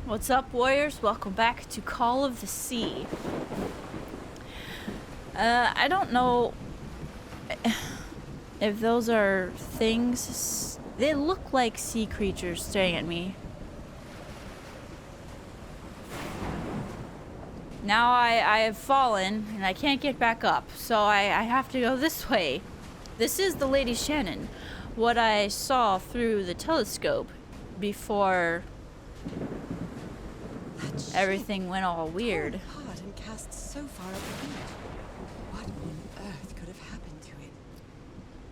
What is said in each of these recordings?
What's up, warriors? Welcome back to Call of the Sea. I don't know if those are things. They look like sea creatures staring at me. Now I have fallen and I can't get back up, so I have to go this way. This is the Lady Shannon. What I saw through the telescope before everything went all weird. Hard and cast so far afield. What on earth could have happened to it?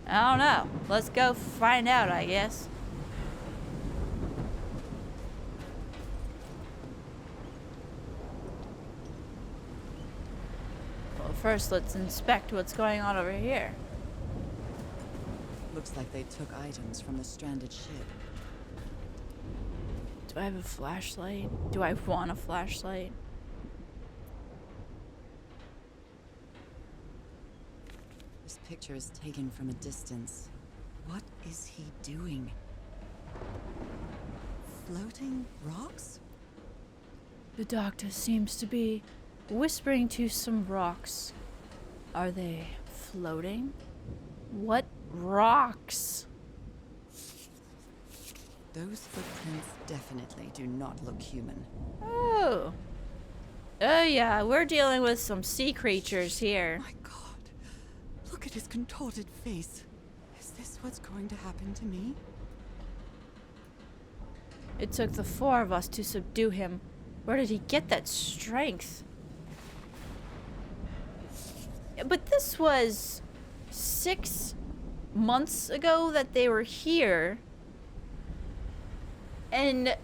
I don't know. Let's go find out, I guess. Well, first let's inspect what's going on over here. Looks like they took items from the stranded ship. Do I have a flashlight? Do I want a flashlight? This picture is taken from a distance. What is he doing? Floating rocks? The doctor seems to be whispering to some rocks. Are they floating? What rocks? Those footprints definitely do not look human. Oh. Oh yeah, we're dealing with some sea creatures here. My God. Look at his contorted face. Is this what's going to happen to me? It took the 4 of us to subdue him. Where did he get that strength? But this was 6 months ago that they were here. And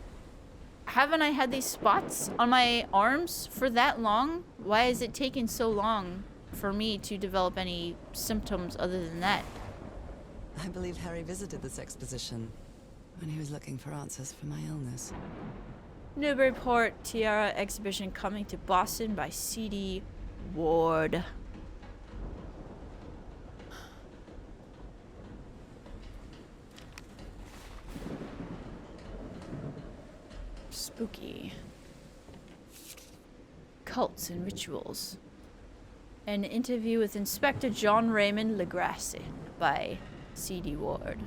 haven't I had these spots on my arms for that long? Why is it taking so long for me to develop any symptoms other than that? I believe Harry visited this exposition when he was looking for answers for my illness. Newburyport Tiara exhibition coming to Boston by C.D. Ward. Spooky. Cults and Rituals. An interview with Inspector John Raymond Legrassi by C.D. Ward.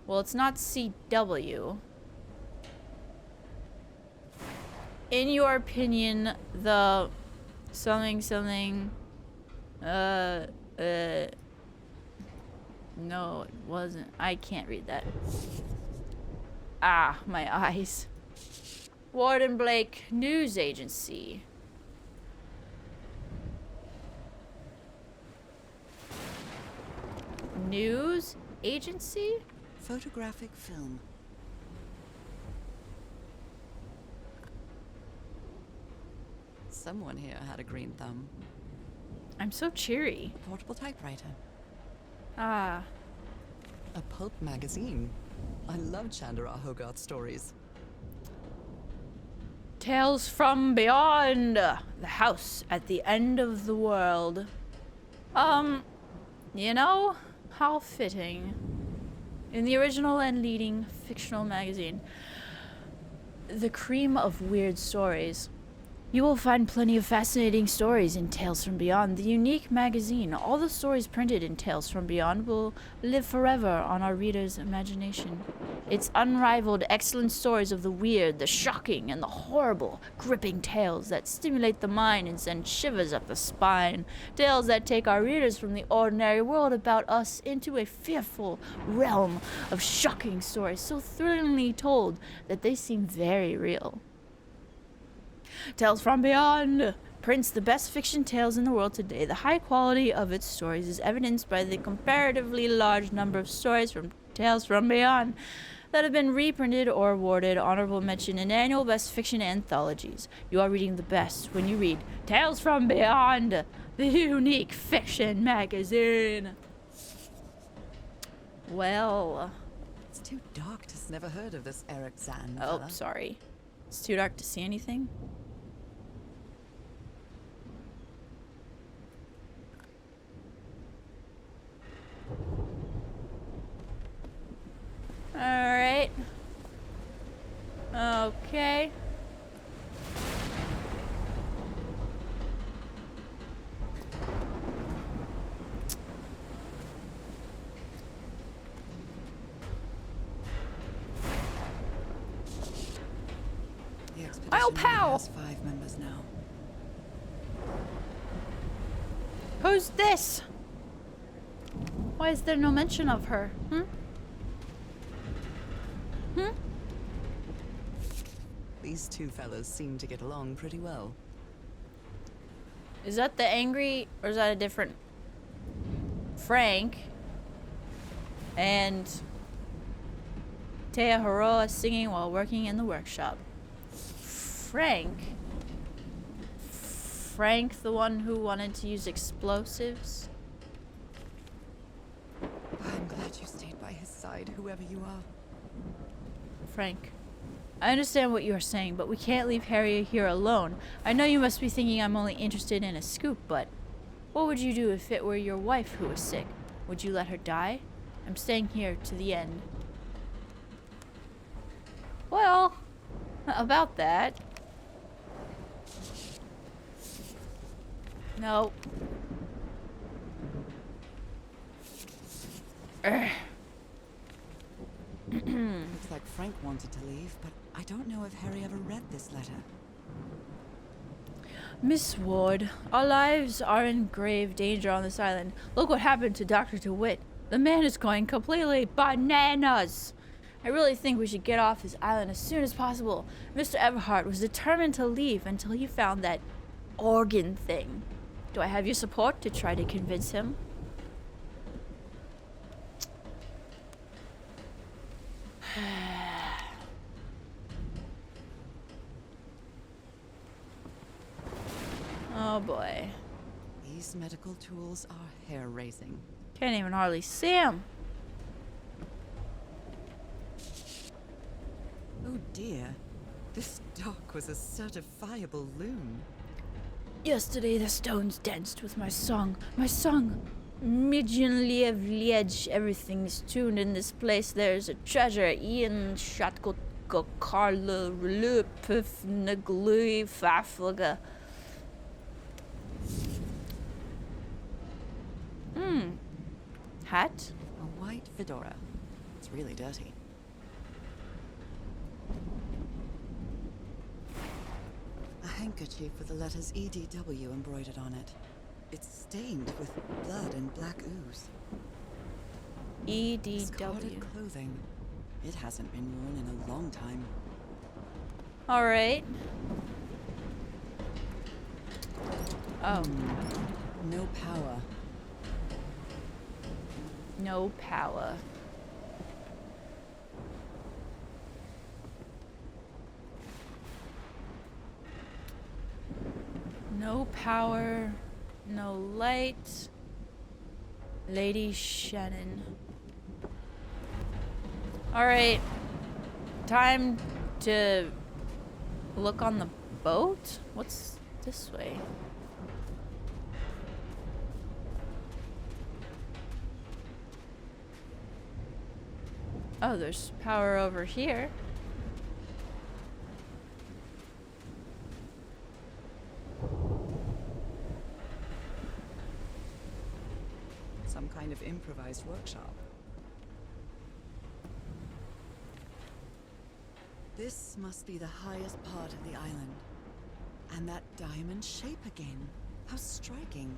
Well, it's not C.W. In your opinion, the something, no, it wasn't. I can't read that. Ah, my eyes. Ward and Blake News Agency. News Agency? Photographic film. Someone here had a green thumb. I'm so cheery. Portable typewriter. Ah. A pulp magazine. I love Chandra Hogarth stories. Tales from Beyond. The house at the end of the world. You know, how fitting. In the original and leading fictional magazine, the cream of weird stories. You will find plenty of fascinating stories in Tales from Beyond, the unique magazine. All the stories printed in Tales from Beyond will live forever on our readers' imagination. Its unrivaled, excellent stories of the weird, the shocking, and the horrible, gripping tales that stimulate the mind and send shivers up the spine. Tales that take our readers from the ordinary world about us into a fearful realm of shocking stories, so thrillingly told that they seem very real. Tales from Beyond prints the best fiction tales in the world today. The high quality of its stories is evidenced by the comparatively large number of stories from Tales from Beyond that have been reprinted or awarded honorable mention in annual best fiction anthologies. You are reading the best when you read Tales from Beyond, the unique fiction magazine. Well, It's too dark to... Never heard of this Eric Zahn oh, fella. sorry. It's too dark to see anything. Alright. Okay. The I'll expedition only pow! has 5 members now. Who's this? Why is there no mention of her? These two fellows seem to get along pretty well. Is that the angry, or is that a different Frank? And Tea Heroa singing while working in the workshop. Frank? Frank, the one who wanted to use explosives? I'm glad you stayed by his side, whoever you are. Frank, I understand what you are saying, but we can't leave Harry here alone. I know you must be thinking I'm only interested in a scoop, but what would you do if it were your wife who was sick? Would you let her die? I'm staying here to the end. Well, about that. No. Looks like Frank wanted to leave, but I don't know if Harry ever read this letter. Miss Ward, our lives are in grave danger on this island. Look what happened to Dr. DeWitt. The man is going completely bananas. I really think we should get off this island as soon as possible. Mr. Everhart was determined to leave until he found that organ thing. Do I have your support to try to convince him? Oh boy. These medical tools are hair-raising. Can't even hardly see him. Oh dear. This dock was a certifiable loon. Yesterday the stones danced with my song. My song. Midgenliev Liege. Everything's tuned in this place. There's a treasure. Ian Shatkot Karla Relupif Naglui Faflaga. Hat? A white fedora. It's really dirty. A handkerchief with the letters EDW embroidered on it. It's stained with blood and black ooze. Discarded EDW. clothing. It hasn't been worn in a long time. Alright. Oh. No power. No power. No power. No light. Lady Shannon. Alright. Time to look on the boat? What's this way? Oh, there's power over here. Some kind of improvised workshop. This must be the highest part of the island. And that diamond shape again. How striking.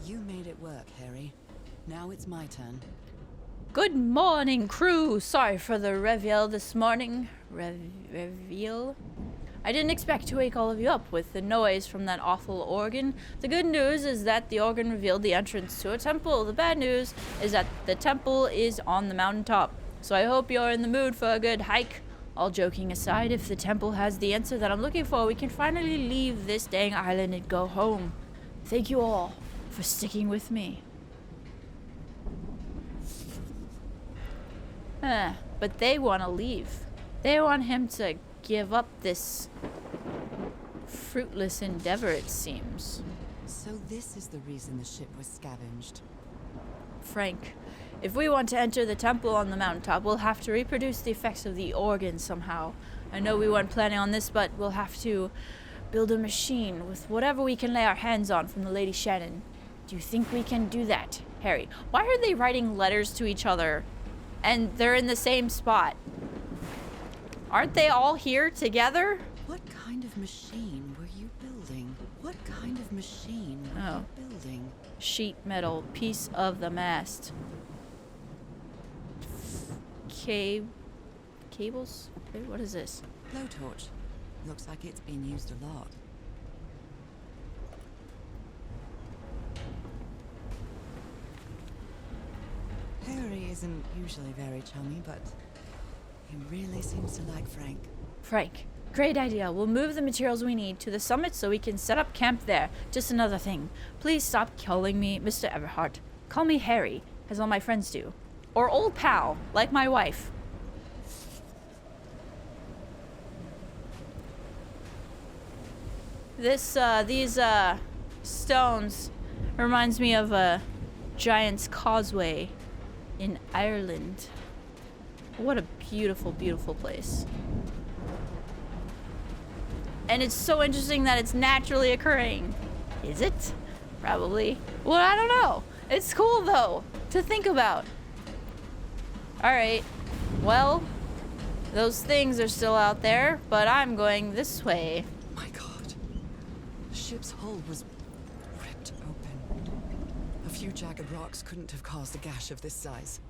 You made it work, Harry. Now it's my turn. Good morning, crew. Sorry for the reveille this morning. Reveille? I didn't expect to wake all of you up with the noise from that awful organ. The good news is that the organ revealed the entrance to a temple. The bad news is that the temple is on the mountaintop. So I hope you're in the mood for a good hike. All joking aside, if the temple has the answer that I'm looking for, we can finally leave this dang island and go home. Thank you all for sticking with me. But they want to leave. They want him to give up this fruitless endeavor, it seems. So this is the reason the ship was scavenged. Frank, If we want to enter the temple on the mountaintop, we'll have to reproduce the effects of the organ somehow. I know we weren't planning on this, but we'll have to build a machine with whatever we can lay our hands on from the Lady Shannon. Do you think we can do that, Harry? Why are they writing letters to each other and they're in the same spot? Aren't they all here together? What kind of machine were you building? What kind of machine were you building? Sheet metal, piece of the mast. Cables? Wait, what is this? Blowtorch. Looks like it's been used a lot. Harry isn't usually very chummy, but he really seems to like Frank. Frank, great idea. We'll move the materials we need to the summit so we can set up camp there. Just another thing. Please stop calling me Mr. Everhart. Call me Harry, as all my friends do. Or old pal, like my wife. These stones reminds me of a Giant's Causeway in Ireland. What a beautiful, beautiful place. And it's so interesting that it's naturally occurring. Is it? Probably. Well, I don't know. It's cool, though, to think about. Alright. Well, those things are still out there, but I'm going this way. My God. The ship's hull was ripped open. A few jagged rocks couldn't have caused a gash of this size.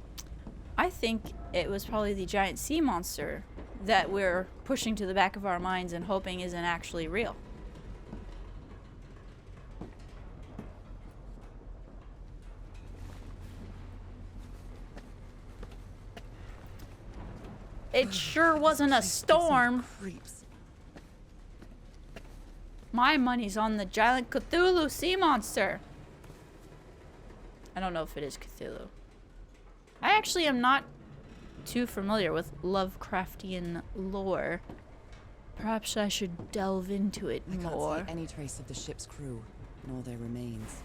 I think it was probably the giant sea monster that we're pushing to the back of our minds and hoping isn't actually real. It sure wasn't a storm. Creeps. My money's on the giant Cthulhu sea monster. I don't know if it is Cthulhu. I actually am not too familiar with Lovecraftian lore. Perhaps I should delve into it I more. can't see any trace of the ship's crew, nor their remains.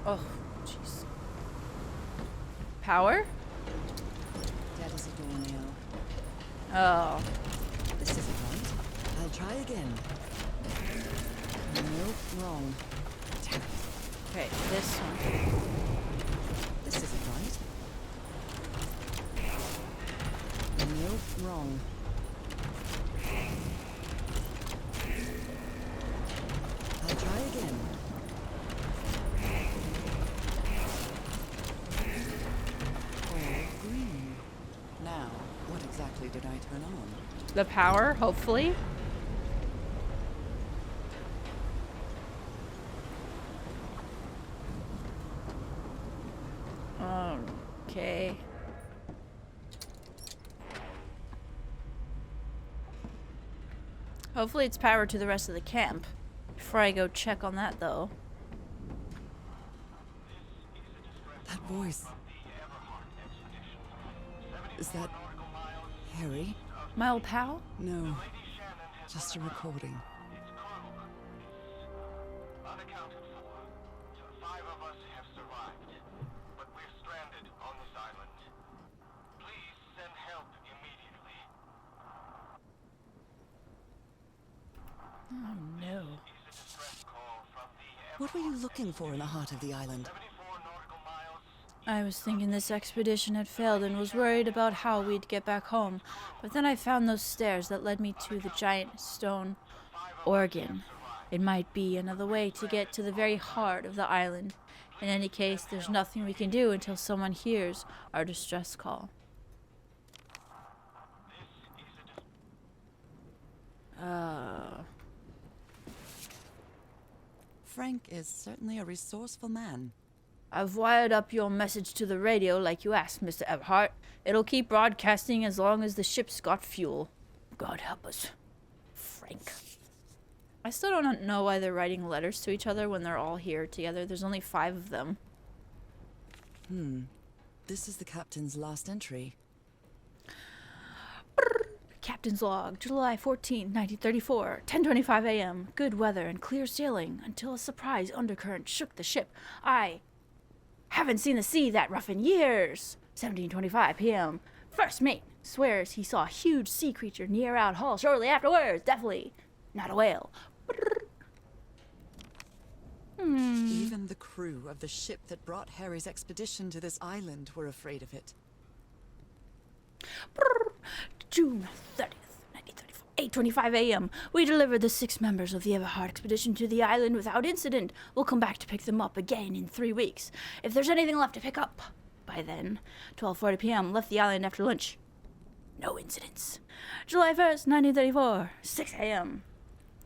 Oh, jeez. Power? Dead as a doornail. Oh. This isn't right. I'll try again. Nope, wrong. Damn it. Okay, this one. This isn't right. Nope, wrong. I'll try again. All green. Now, what exactly did I turn on? The power, hopefully. Okay. Hopefully it's power to the rest of the camp. Before I go check on that, though. That voice. Is that Harry? My old pal? No, just a recording. Unaccounted for. 5 of us have survived, but we're stranded on this island. Please send help immediately. Oh no. Is a distress call from the What were you looking for in the heart of the island? 74 nautical miles. I was thinking this expedition had failed and was worried about how we'd get back home. But then I found those stairs that led me to the giant stone organ. It might be another way to get to the very heart of the island. In any case, there's nothing we can do until someone hears our distress call. Frank is certainly a resourceful man. I've wired up your message to the radio like you asked, Mr. Everhart. It'll keep broadcasting as long as the ship's got fuel. God help us. Frank. I still don't know why they're writing letters to each other when they're all here together. There's only 5 of them. This is the captain's last entry. Captain's log, July 14, 1934, 10:25 a.m. Good weather and clear sailing until a surprise undercurrent shook the ship. I haven't seen the sea that rough in years. 17:25 p.m. First mate swears he saw a huge sea creature near out hull shortly afterwards. Definitely not a whale. Even the crew of the ship that brought Harry's expedition to this island were afraid of it. June 30th, 1934, 8:25 a.m. We delivered the 6 members of the Everhard expedition to the island without incident. We'll come back to pick them up again in 3 weeks. If there's anything left to pick up by then. 12:40 p.m. Left the island after lunch. No incidents. July 1st, 1934, 6 a.m.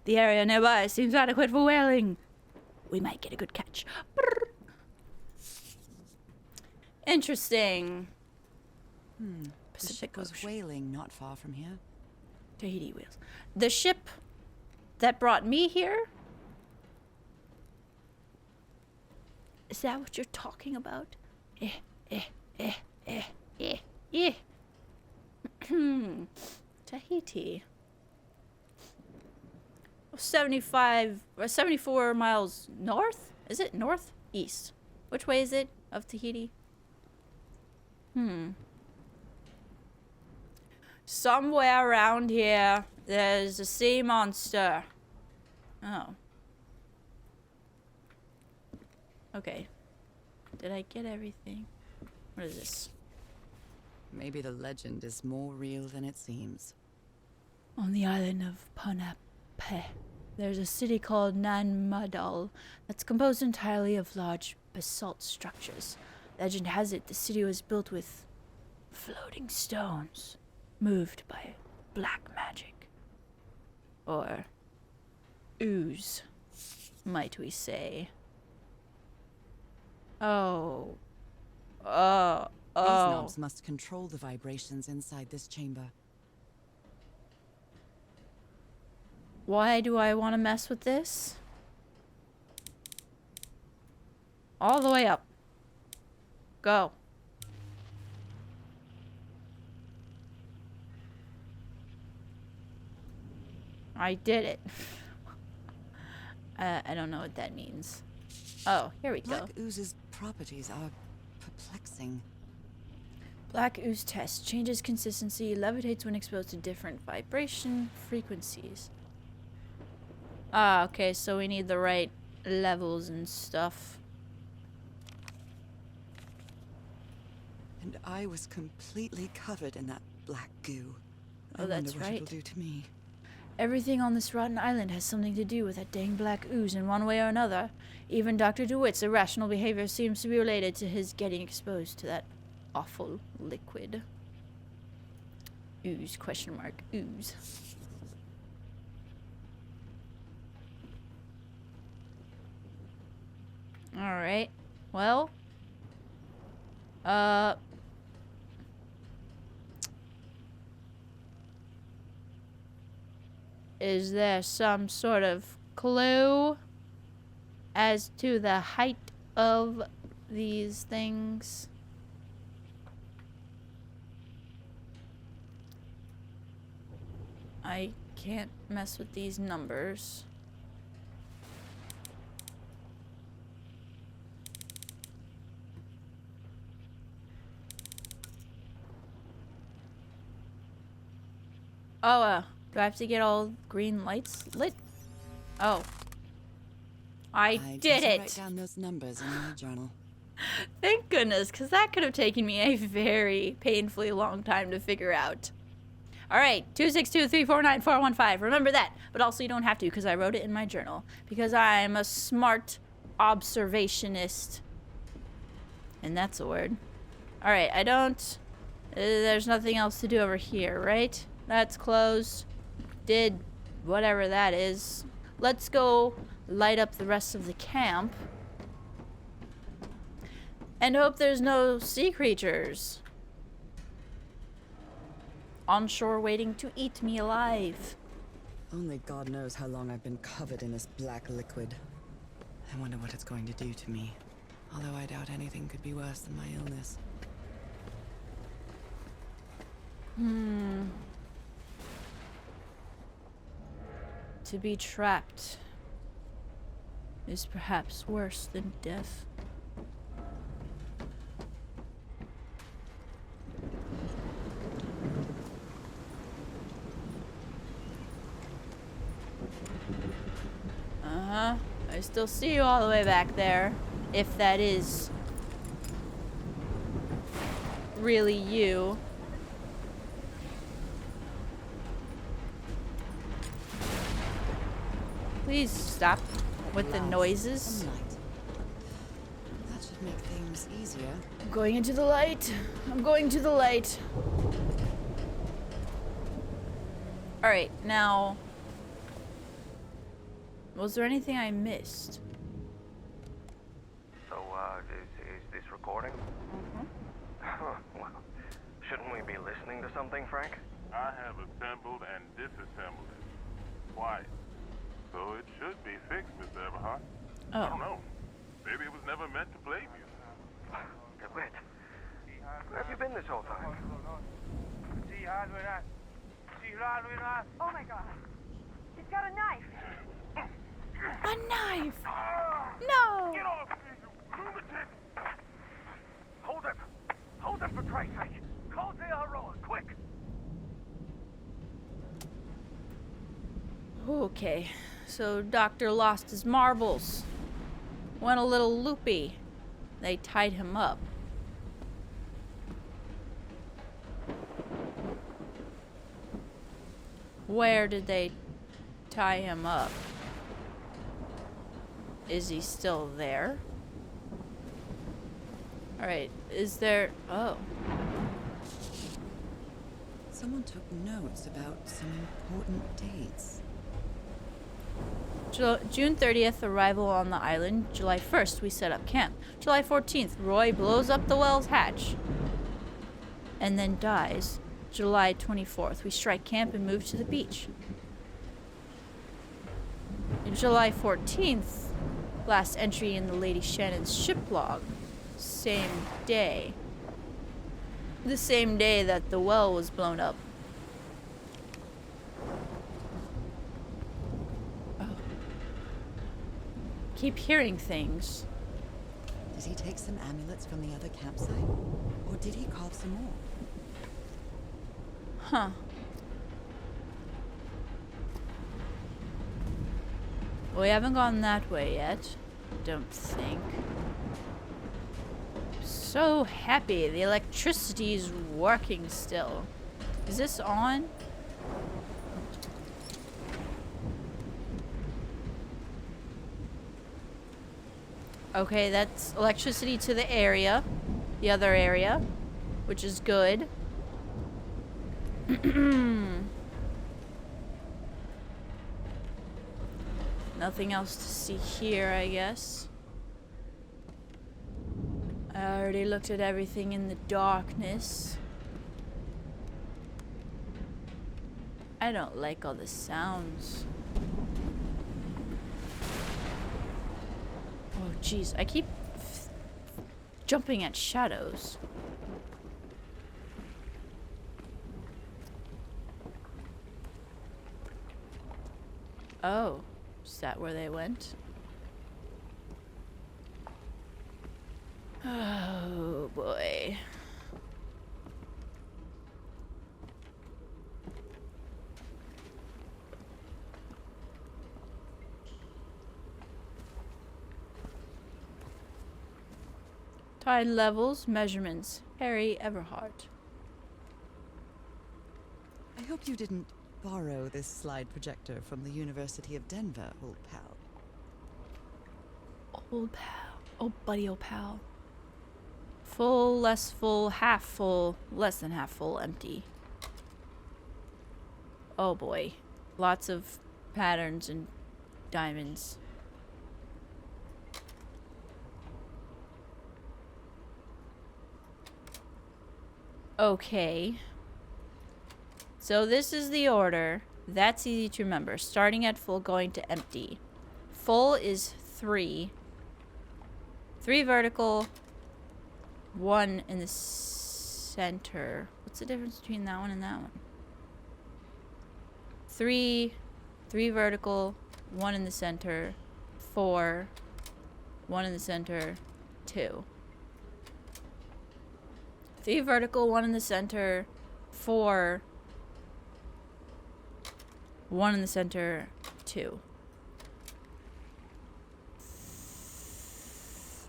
The area nearby seems adequate for whaling. We might get a good catch. Interesting. The Pacific ship was Ocean. whaling not far from here. Tahiti whales. The ship that brought me here? Is that what you're talking about? Tahiti. 74 miles north? Is it north? East. Which way is it of Tahiti? Somewhere around here, there's a sea monster. Oh. Okay. Did I get everything? What is this? Maybe the legend is more real than it seems. On the island of Ponape, there's a city called Nanmadol that's composed entirely of large basalt structures. Legend has it the city was built with floating stones, moved by black magic. Or ooze, might we say. Oh. These knobs must control the vibrations inside this chamber. Why do I want to mess with this? All the way up. Go. I did it. I don't know what that means. Oh, here we go. Black ooze's properties are perplexing. Black ooze test. Changes consistency. Levitates when exposed to different vibration frequencies. Ah, okay, so we need the right levels and stuff. And I was completely covered in that black goo. Oh, that's I wonder what right. it'll do to me. Everything on this rotten island has something to do with that dang black ooze in one way or another. Even Dr. DeWitt's irrational behavior seems to be related to his getting exposed to that awful liquid. Ooze, question mark, ooze. Alright, well. Is there some sort of clue as to the height of these things? I can't mess with these numbers. Oh, do I have to get all green lights lit? Oh. I did just it! Write down those numbers in my journal. Thank goodness, because that could have taken me a very painfully long time to figure out. Alright, 262-349-415. Remember that. But also you don't have to, because I wrote it in my journal. Because I'm a smart observationist. And that's a word. Alright, I don't... there's nothing else to do over here, right? That's closed. Did whatever that is. Let's go light up the rest of the camp. And hope there's no sea creatures onshore waiting to eat me alive. Only God knows how long I've been covered in this black liquid. I wonder what it's going to do to me. Although I doubt anything could be worse than my illness. To be trapped is perhaps worse than death. Uh-huh. I still see you all the way back there. If that is really you. Please stop with the noises. Sunlight. That should make things easier. I'm going into the light. I'm going to the light. Alright, now... Was there anything I missed? So, is this recording? Mm-hmm. Well, shouldn't we be listening to something, Frank? I have assembled and disassembled it twice. So it should be fixed, Mr. Everhart. I don't Oh. know. Maybe it was never meant to play music. DeWitt, where have you been this whole time? Oh my god. He's got a knife. A knife! No! Get off me, you lunatic! Hold him! Hold him for Christ's sake! Call the Aroa, quick! Okay, so Doctor lost his marbles. Went a little loopy. They tied him up. Where did they tie him up? Is he still there? Alright, is there... Oh. Someone took notes about some important dates. June 30th, arrival on the island. July 1st, we set up camp. July 14th, Roy blows up the well's hatch and then dies. July 24th, we strike camp and move to the beach. July 14th, last entry in the Lady Shannon's ship log. Same day. The same day that the well was blown up. Keep hearing things. Did he take some amulets from the other campsite? Or did he carve some more? Huh. Well, we haven't gone that way yet. Don't think. So happy. The electricity's working still. Is this on? Okay, that's electricity to the area. The other area. Which is good. Nothing else to see here, I guess. I already looked at everything in the darkness. I don't like all the sounds. Oh, jeez. I keep jumping at shadows. Oh. Is that where they went? Oh, boy. Tide levels, measurements. Harry Everhart. I hope you didn't borrow this slide projector from the University of Denver, old pal. Old pal. Oh, buddy, old pal. Full, less full, half full, less than half full, empty. Oh boy. Lots of patterns and diamonds. Okay. So this is the order. That's easy to remember. Starting at full, going to empty. Full is 3. 3 vertical. 1 in the center. What's the difference between that one and that one? 3 3 vertical, 1 in the center, 4, 1 in the center, 2. 3 vertical, 1 in the center, 4, 1 in the center, 2.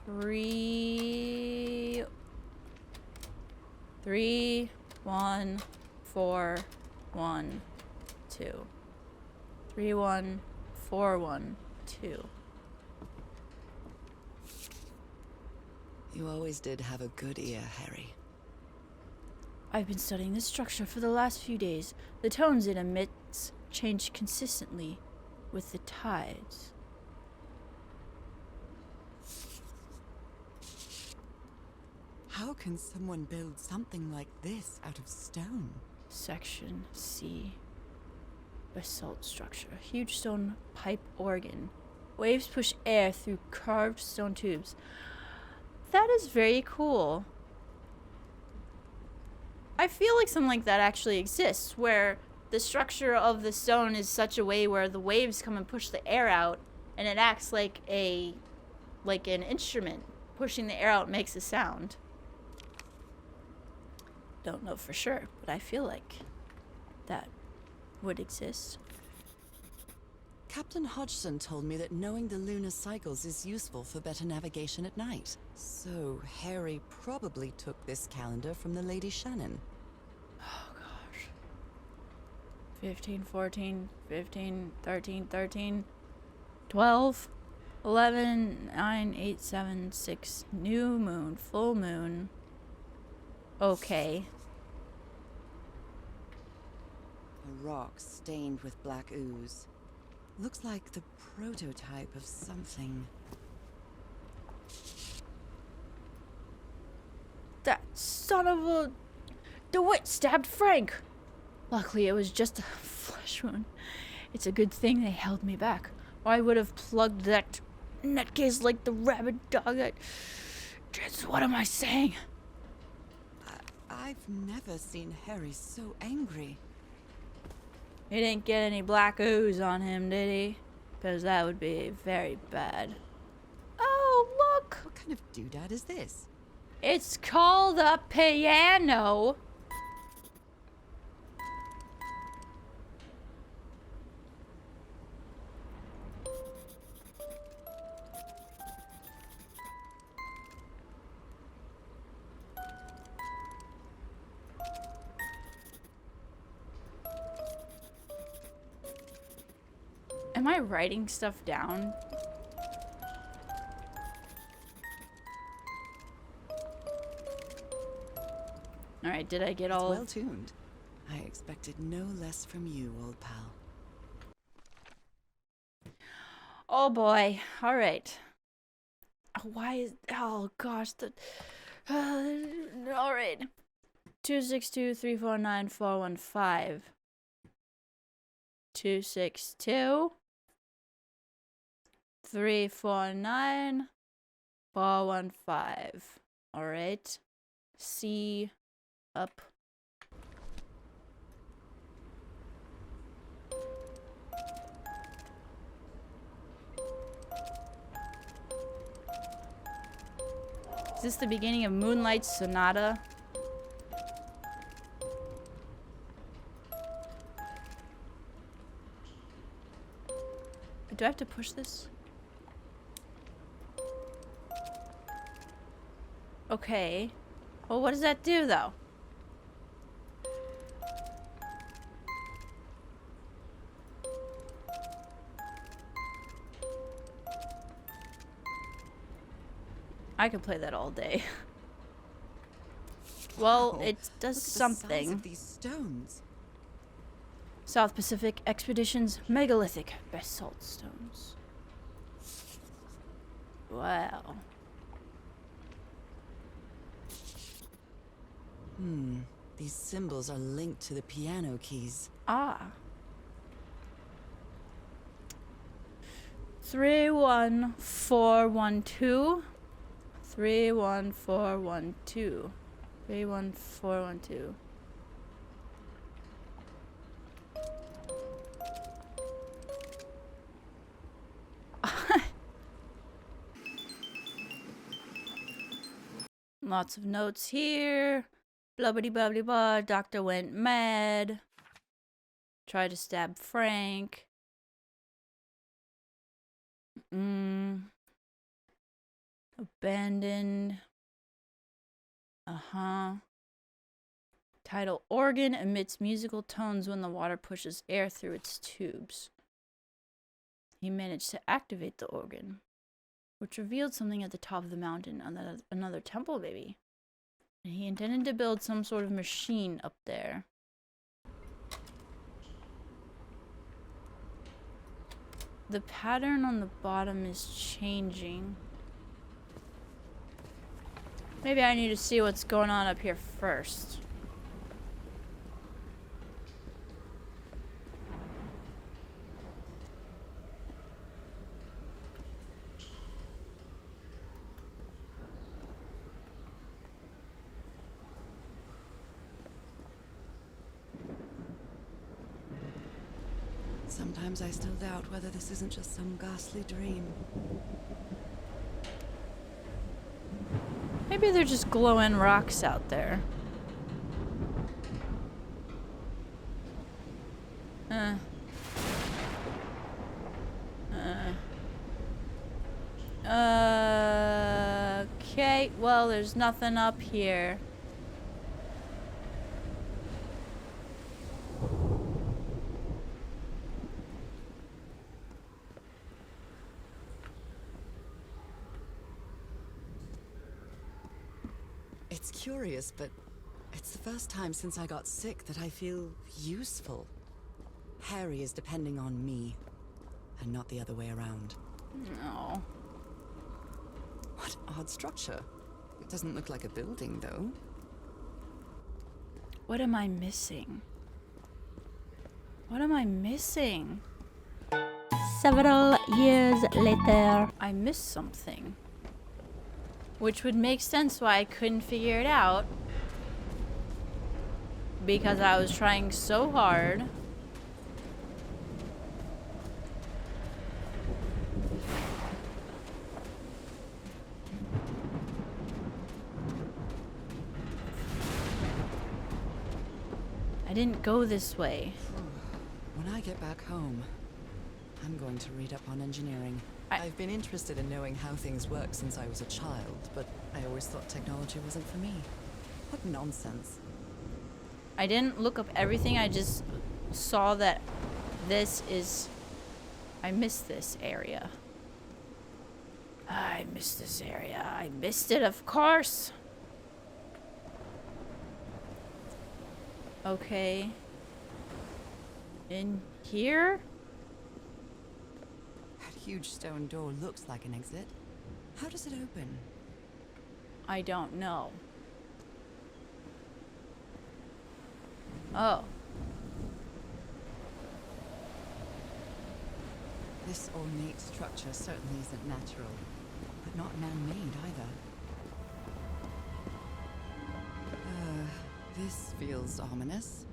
3, 1, 4, 1, 2. 3, 1, 4, 1, 2. You always did have a good ear, Harry. I've been studying this structure for the last few days. The tones it emits change consistently with the tides. How can someone build something like this out of stone? Section C. Basalt structure. Huge stone pipe organ. Waves push air through carved stone tubes. That is very cool. I feel like something like that actually exists, where the structure of the stone is such a way where the waves come and push the air out, and it acts like an instrument. Pushing the air out makes a sound. Don't know for sure, but I feel like that would exist. Captain Hodgson told me that knowing the lunar cycles is useful for better navigation at night. So Harry probably took this calendar from the Lady Shannon. Oh gosh. 15, 14, 15, 13, 13, 12, 11, 9, 8, 7, 6, new moon, full moon. Okay. A rock stained with black ooze. Looks like the prototype of something. That son of a DeWitt stabbed Frank. Luckily, it was just a flesh wound. It's a good thing they held me back, or I would have plugged that nutcase like the rabid dog that... Just what am I saying? I've never seen Harry so angry. He didn't get any black ooze on him, did he? Because that would be very bad. Oh, look! What kind of doodad is this? It's called a piano. Am I writing stuff down? Alright, did I get all... Well tuned. I expected no less from you, old pal. Oh boy. Alright. Why is... Oh gosh. Alright. 262-349-415. 262 349 415. All right. C up. Is this the beginning of Moonlight Sonata? Do I have to push this? Okay. Well, what does that do, though? I could play that all day. Well, Wow, it does look at the something. size of these stones. South Pacific Expeditions megalithic basalt stones. Wow. These symbols are linked to the piano keys. Ah. 31412. 31412. 31412. Lots of notes here. Blah blah blah blah blah. Doctor went mad. Tried to stab Frank. Abandoned. Tidal organ emits musical tones when the water pushes air through its tubes. He managed to activate the organ, which revealed something at the top of the mountain. Another temple, maybe. And he intended to build some sort of machine up there. The pattern on the bottom is changing. Maybe I need to see what's going on up here first. Sometimes I still doubt whether this isn't just some ghastly dream. Maybe they're just glowing rocks out there. Okay, well, there's nothing up here. It's curious, but it's the first time since I got sick that I feel useful. Harry is depending on me, and not the other way around. No. What odd structure. It doesn't look like a building, though. What am I missing? What am I missing? Several years later. I missed something. Which would make sense why I couldn't figure it out. Because I was trying so hard. I didn't go this way. When I get back home, I'm going to read up on engineering. I've been interested in knowing how things work since I was a child, but I always thought technology wasn't for me. What nonsense. I didn't look up everything, I just saw that this is... I missed this area. I missed this area. I missed it, of course. Okay. In here? That huge stone door looks like an exit. How does it open? I don't know. Oh. This ornate structure certainly isn't natural, but not man-made either. This feels ominous.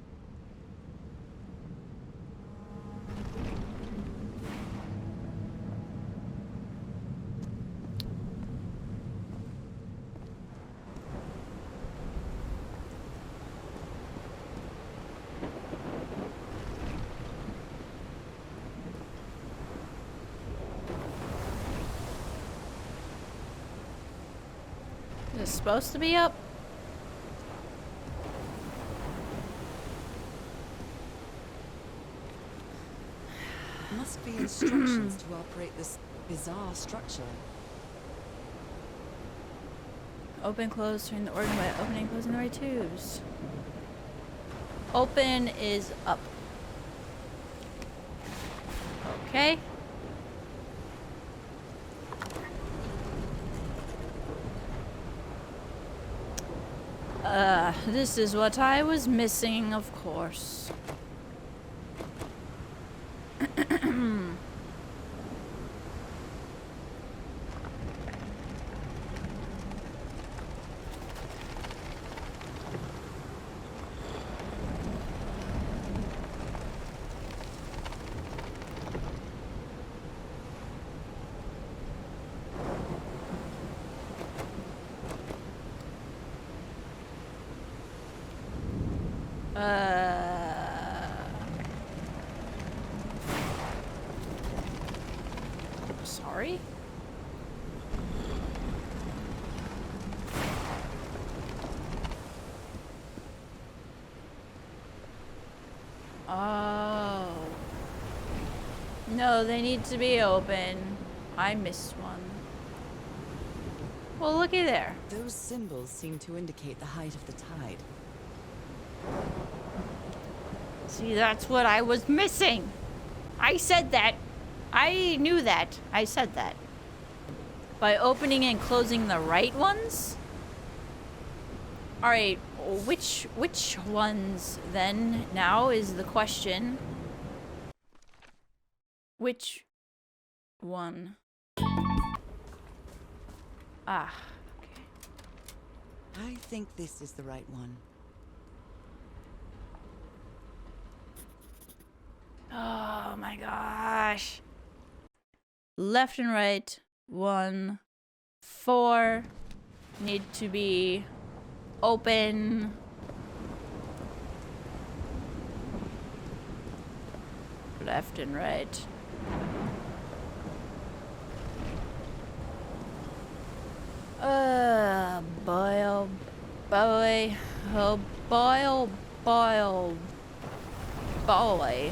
Is it supposed to be up? Must be instructions to operate this bizarre structure. Open, close, turn the organ by opening and closing the right tubes. Open is up. Okay. This is what I was missing, of course. Sorry? Oh. No, they need to be open. I missed one. Well, looky there. Those symbols seem to indicate the height of the tide. See, that's what I was missing. I said that. I knew that. I said that. By opening and closing the right ones? Alright, which ones then now is the question. Which one? Ah, okay. I think this is the right one. Oh my gosh. Left and right. 1, 4 need to be open. Left and right. Boy, oh boy, oh boy, oh boy, oh boy.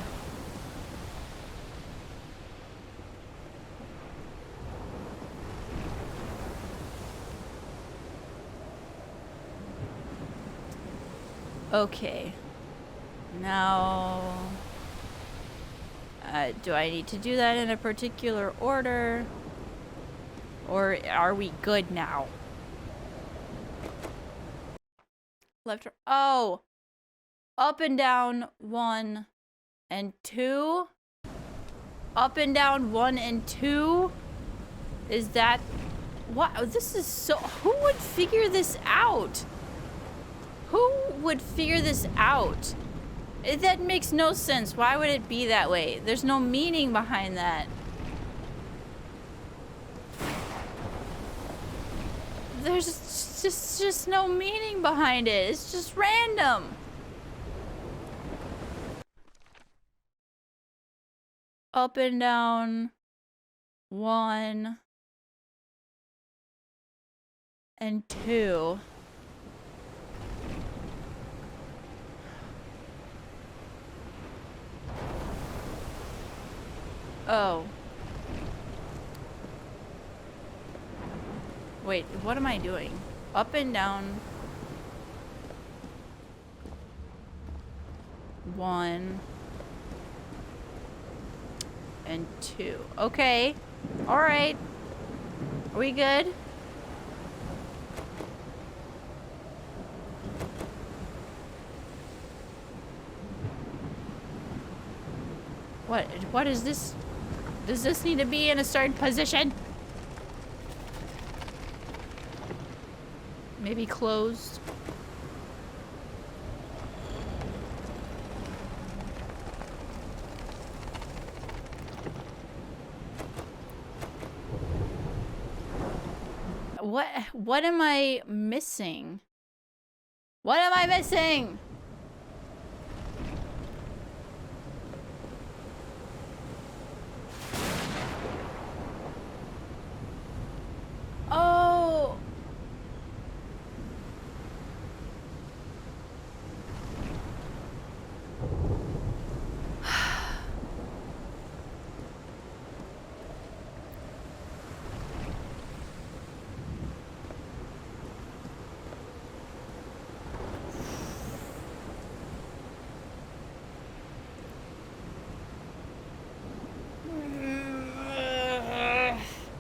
Okay. Now, do I need to do that in a particular order? Or are we good now? Left or oh! Up and down 1 and 2? Up and down 1 and 2? Is that what? This is so. Who would figure this out? Who would figure this out? That makes no sense. Why would it be that way? There's no meaning behind that. There's just no meaning behind it. It's just random. Up and down 1 and 2. Oh. Wait, what am I doing? Up and down 1 and 2. Okay. All right. Are we good? What is this? Does this need to be in a certain position? Maybe closed. What am I missing? What am I missing? Oh.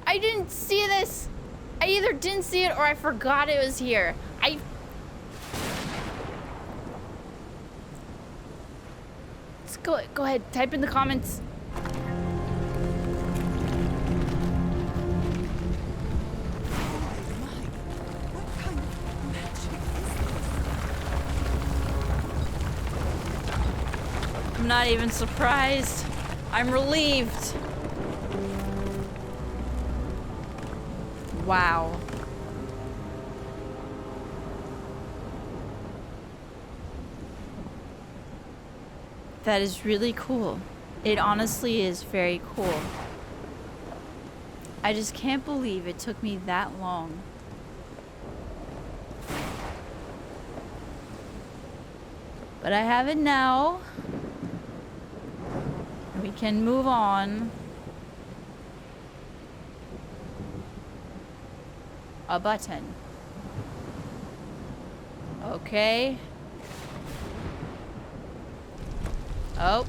I didn't see this. I either didn't see it or I forgot it was here. Let's go ahead, type in the comments. What kind of magic is this? I'm not even surprised. I'm relieved. Wow. That is really cool. It honestly is very cool. I just can't believe it took me that long. But I have it now. We can move on. A button. Okay. Oh.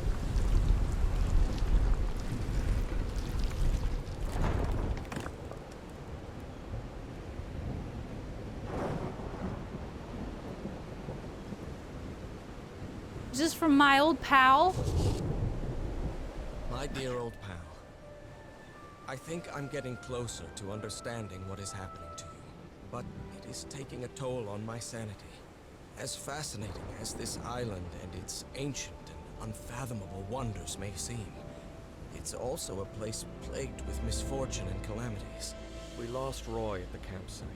Is this from my old pal? My dear old pal, I think I'm getting closer to understanding what is happening to you, but it is taking a toll on my sanity. As fascinating as this island and its ancient and unfathomable wonders may seem, it's also a place plagued with misfortune and calamities. We lost Roy at the campsite.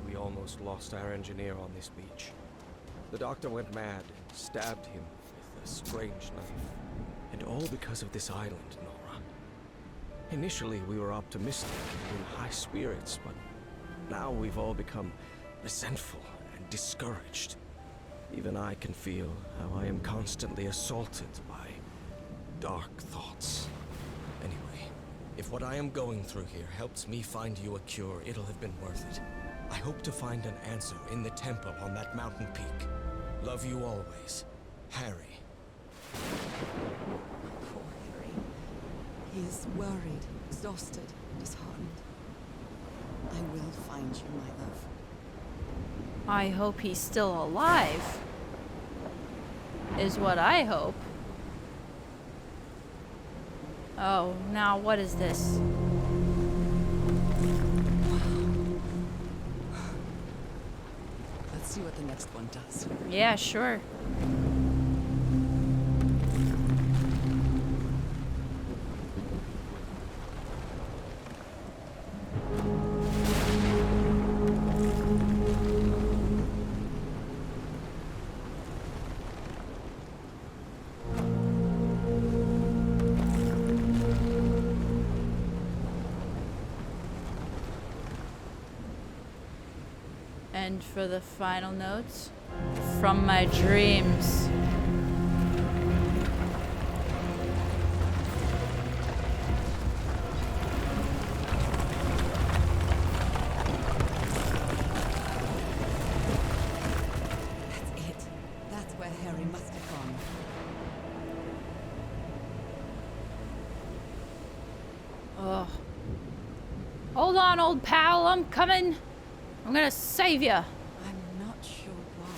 We almost lost our engineer on this beach. The doctor went mad and stabbed him with a strange knife. And all because of this island, Nora. Initially, we were optimistic and in high spirits, but now we've all become resentful and discouraged. Even I can feel how I am constantly assaulted by dark thoughts. Anyway, if what I am going through here helps me find you a cure, it'll have been worth it. I hope to find an answer in the temple on that mountain peak. Love you always, Harry. Poor Harry. He's worried, exhausted, disheartened. I will find you, my love. I hope he's still alive. Is what I hope. Oh, now what is this? Let's see what the next one does. Yeah, sure. And for the final notes, from my dreams. That's it. That's where Harry must have gone. Oh. Hold on, old pal, I'm coming. I'm gonna save you. I'm not sure why.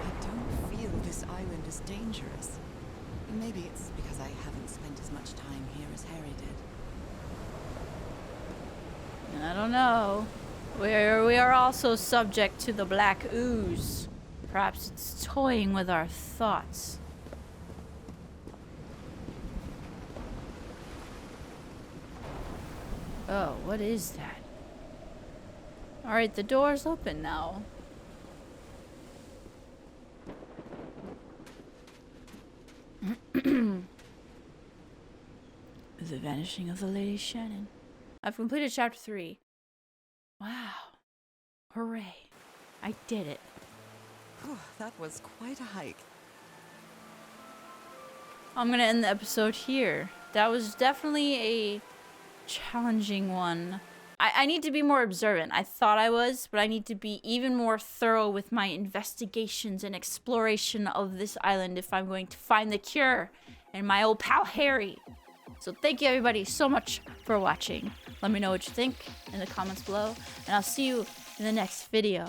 I don't feel this island is dangerous. Maybe it's because I haven't spent as much time here as Harry did. I don't know. We are also subject to the black ooze. Perhaps it's toying with our thoughts. Oh, what is that? Alright, the door's open now. The Vanishing of the Lady Shannon. I've completed chapter 3. Wow. Hooray. I did it. Whew, that was quite a hike. I'm gonna end the episode here. That was definitely a challenging one. I need to be more observant. I thought I was, but I need to be even more thorough with my investigations and exploration of this island if I'm going to find the cure and my old pal Harry. So thank you everybody so much for watching. Let me know what you think in the comments below, and I'll see you in the next video.